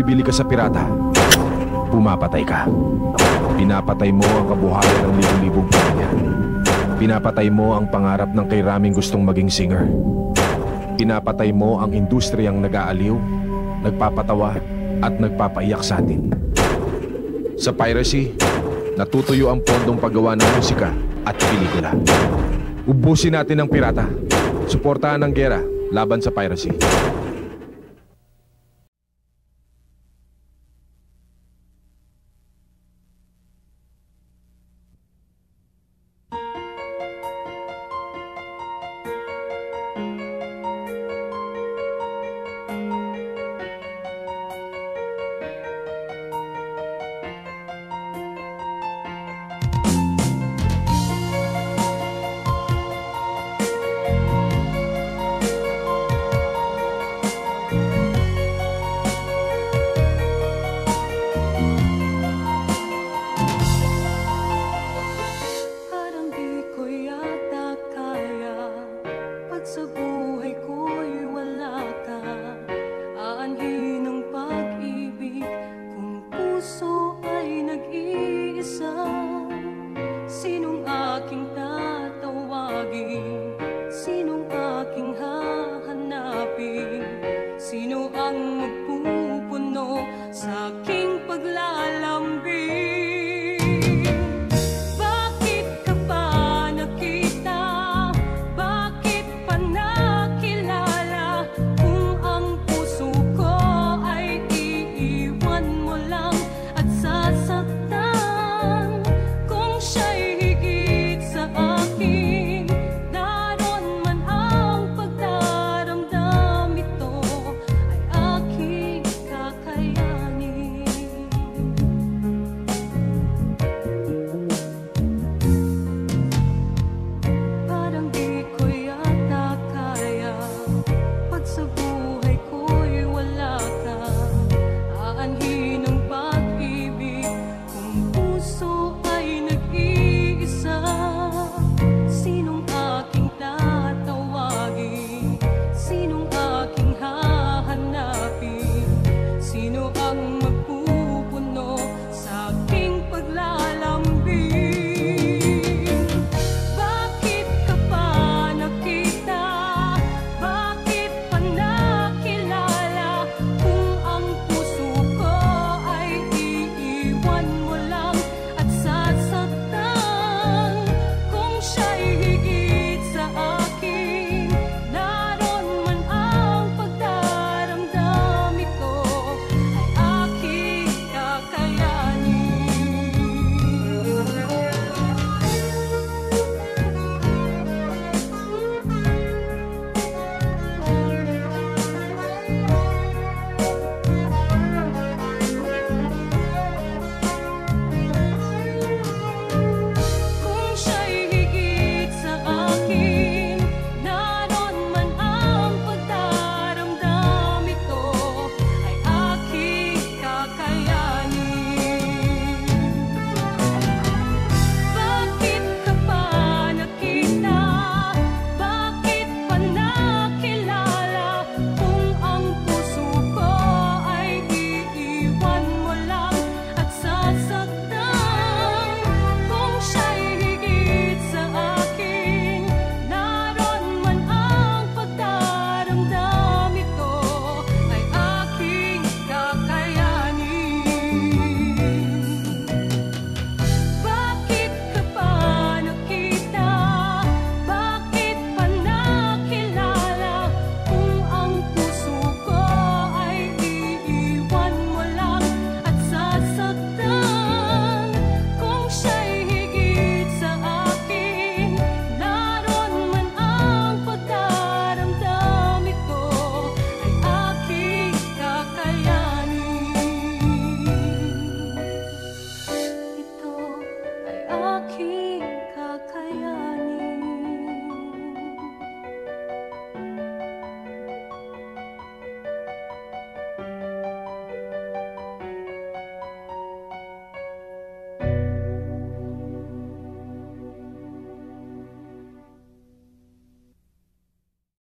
bumibili ka sa pirata, pumapatay ka. Pinapatay mo ang kabuhayan ng libong-libong pamilya. Pinapatay mo ang pangarap ng kay Raming gustong maging singer. Pinapatay mo ang industriyang nag-aaliw, nagpapatawa at nagpapaiyak sa atin. Sa piracy, natutuyo ang pondong paggawa ng musika at pelikula. Ubusin natin ang pirata. Suportahan ang gera laban sa piracy. Sa buhay ko'y